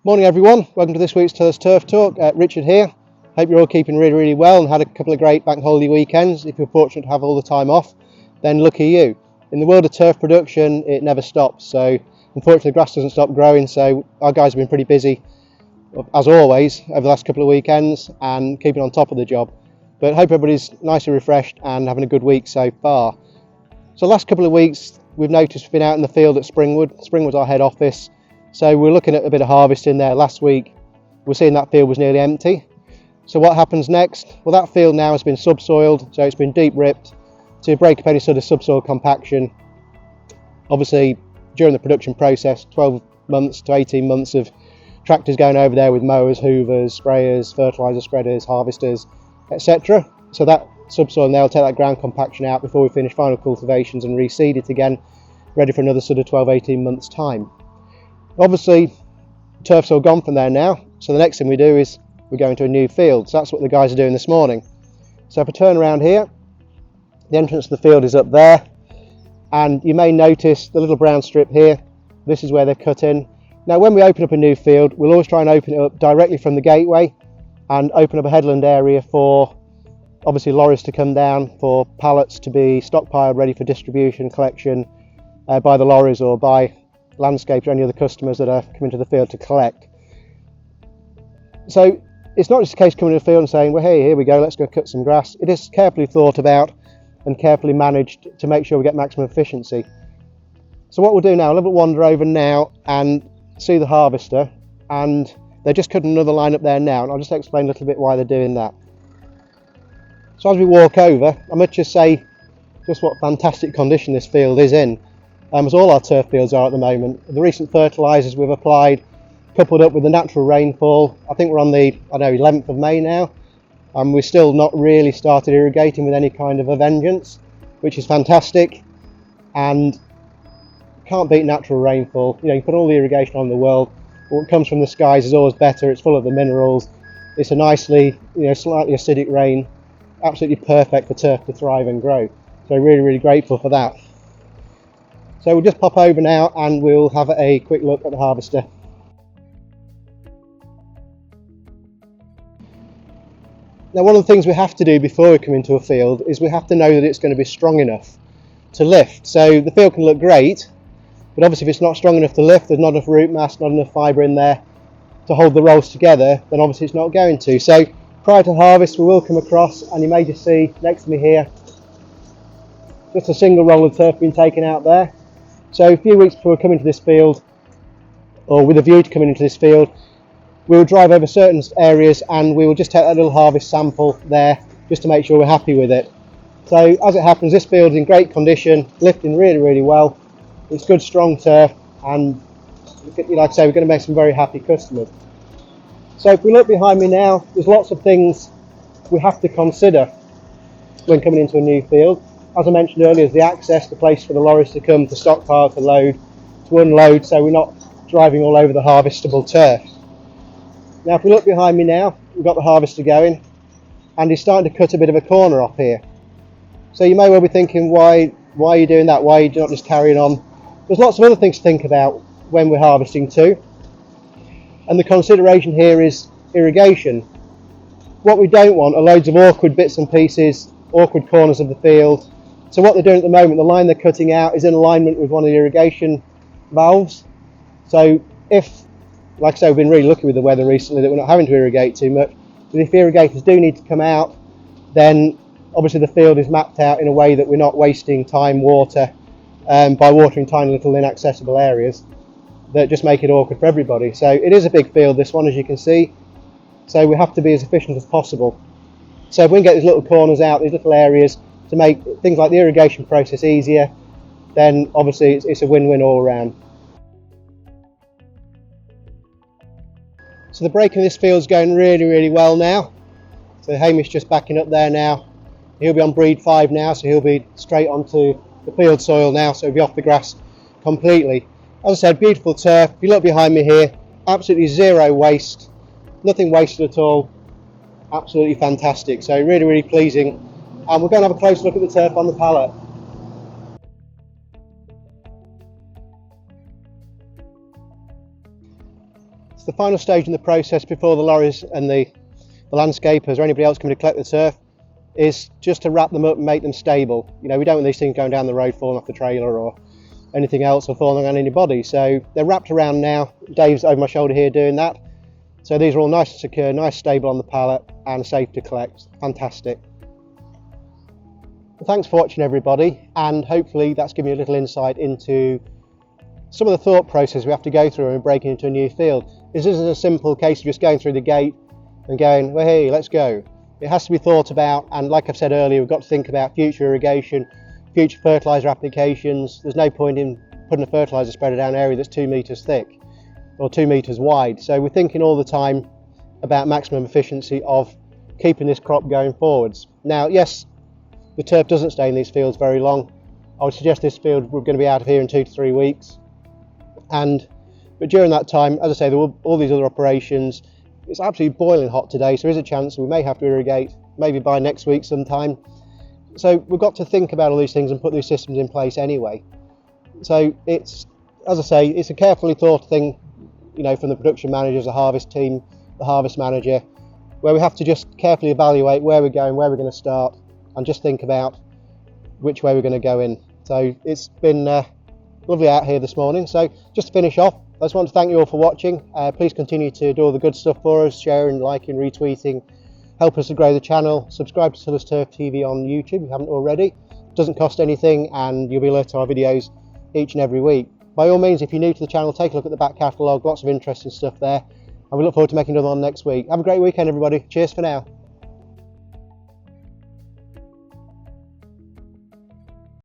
Morning everyone, welcome to this week's Tillers Turf Talk. Richard here. Hope you're all keeping really well and had a couple of great bank holiday weekends. If you're fortunate to have all the time off, then lucky you. In the world of turf production, it never stops, so unfortunately the grass doesn't stop growing, so our guys have been pretty busy as always over the last couple of weekends and keeping on top of the job. But hope everybody's nicely refreshed and having a good week so far. So the last couple of weeks we've noticed we've been out in the field at Springwood. Springwood's our head office. So we're looking at a bit of harvesting there. Last week we're seeing that field was nearly empty. So what happens next? Well, that field now has been subsoiled, so it's been deep ripped to break up any sort of subsoil compaction. Obviously during the production process, 12 months to 18 months of tractors going over there with mowers, hoovers, sprayers, fertiliser spreaders, harvesters, etc. So that subsoil now will take that ground compaction out before we finish final cultivations and reseed it again, ready for another sort of 12-18 months time. Obviously turf's all gone from there now, so the next thing we do is we go into a new field. So that's what the guys are doing this morning. So if I turn around here, the entrance to the field is up there, and you may notice the little brown strip here. This is where they're cut in. Now when we open up a new field, we'll always try and open it up directly from the gateway and open up a headland area for obviously lorries to come down, for pallets to be stockpiled ready for distribution, collection by the lorries or by landscapes or any other customers that are coming to the field to collect. So it's not just a case coming to the field and saying, well, hey, here we go, let's go cut some grass. It is carefully thought about and carefully managed to make sure we get maximum efficiency. So what we'll do now, we'll have a wander over now and see the harvester, and they're just cutting another line up there now, and I'll just explain a little bit why they're doing that. So as we walk over, I must just say just what fantastic condition this field is in, as all our turf fields are at the moment. The recent fertilisers we've applied, coupled up with the natural rainfall, I think we're on the 11th of May now, and we've still not really started irrigating with any kind of a vengeance, which is fantastic, and can't beat natural rainfall. You put all the irrigation on in the world, but what comes from the skies is always better. It's full of the minerals, it's a nicely slightly acidic rain, absolutely perfect for turf to thrive and grow. So really grateful for that. So we'll just pop over now and we'll have a quick look at the harvester. Now one of the things we have to do before we come into a field is we have to know that it's going to be strong enough to lift. So the field can look great, but obviously if it's not strong enough to lift, there's not enough root mass, not enough fibre in there to hold the rolls together, then obviously it's not going to. So prior to harvest we will come across, and you may just see next to me here just a single roll of turf being taken out there. So a few weeks before coming to this field, or with a view to coming into this field, we will drive over certain areas and we will just take that little harvest sample there just to make sure we're happy with it. So as it happens, this field is in great condition, lifting really well. It's good strong turf, and like I say, we're going to make some very happy customers. So if we look behind me now, there's lots of things we have to consider when coming into a new field. As I mentioned earlier, the access, the place for the lorries to come, to stockpile, to load, to unload, so we're not driving all over the harvestable turf. Now if we look behind me now, we've got the harvester going, and he's starting to cut a bit of a corner off here. So you may well be thinking, why are you doing that? Why are you not just carrying on? There's lots of other things to think about when we're harvesting too. And the consideration here is irrigation. What we don't want are loads of awkward bits and pieces, awkward corners of the field. So what they're doing at the moment, the line they're cutting out is in alignment with one of the irrigation valves. So if, like I say, we've been really lucky with the weather recently that we're not having to irrigate too much, but if irrigators do need to come out, then obviously the field is mapped out in a way that we're not wasting time, water, by watering tiny little inaccessible areas that just make it awkward for everybody. So it is a big field, this one, as you can see, so we have to be as efficient as possible. So if we can get these little corners out, these little areas, to make things like the irrigation process easier, then obviously it's a win-win all around. So the breaking of this field is going really well now. So Hamish just backing up there now. He'll be on breed 5 now, so he'll be straight onto the field soil now, so he'll be off the grass completely. As I said, beautiful turf. If you look behind me here, absolutely zero waste, nothing wasted at all. Absolutely fantastic. So really pleasing. And we're going to have a close look at the turf on the pallet. the final stage in the process before the lorries and the landscapers or anybody else coming to collect the turf is just to wrap them up and make them stable. You know, we don't want these things going down the road, falling off the trailer or anything else, or falling on anybody. So they're wrapped around now. Dave's over my shoulder here doing that. So these are all nice and secure, nice stable on the pallet and safe to collect. Fantastic. Well, thanks for watching everybody, and hopefully that's given you a little insight into some of the thought process we have to go through when we're breaking into a new field. This isn't a simple case of just going through the gate and going, well, hey, let's go. It has to be thought about, and like I've said earlier, we've got to think about future irrigation, future fertiliser applications. There's no point in putting a fertiliser spreader down an area that's 2 metres thick or 2 metres wide. So we're thinking all the time about maximum efficiency of keeping this crop going forwards. Now, yes, the turf doesn't stay in these fields very long. I would suggest this field we're going to be out of here in 2 to 3 weeks. But during that time, as I say, there will all these other operations. It's absolutely boiling hot today, so there is a chance we may have to irrigate maybe by next week sometime. So we've got to think about all these things and put these systems in place anyway. So it's, as I say, it's a carefully thought thing, you know, from the production managers, the harvest team, the harvest manager, where we have to just carefully evaluate where we're going, where we're going to start, and just think about which way we're going to go in. So it's been lovely out here this morning. So just to finish off, I just want to thank you all for watching. Please continue to do all the good stuff for us, sharing, liking, retweeting, help us to grow the channel. Subscribe to Tillers Turf TV on YouTube if you haven't already. It doesn't cost anything, and you'll be alerted to our videos each and every week. By all means, if you're new to the channel, take a look at the back catalogue, lots of interesting stuff there, and we look forward to making another one next week. Have a great weekend, everybody. Cheers for now.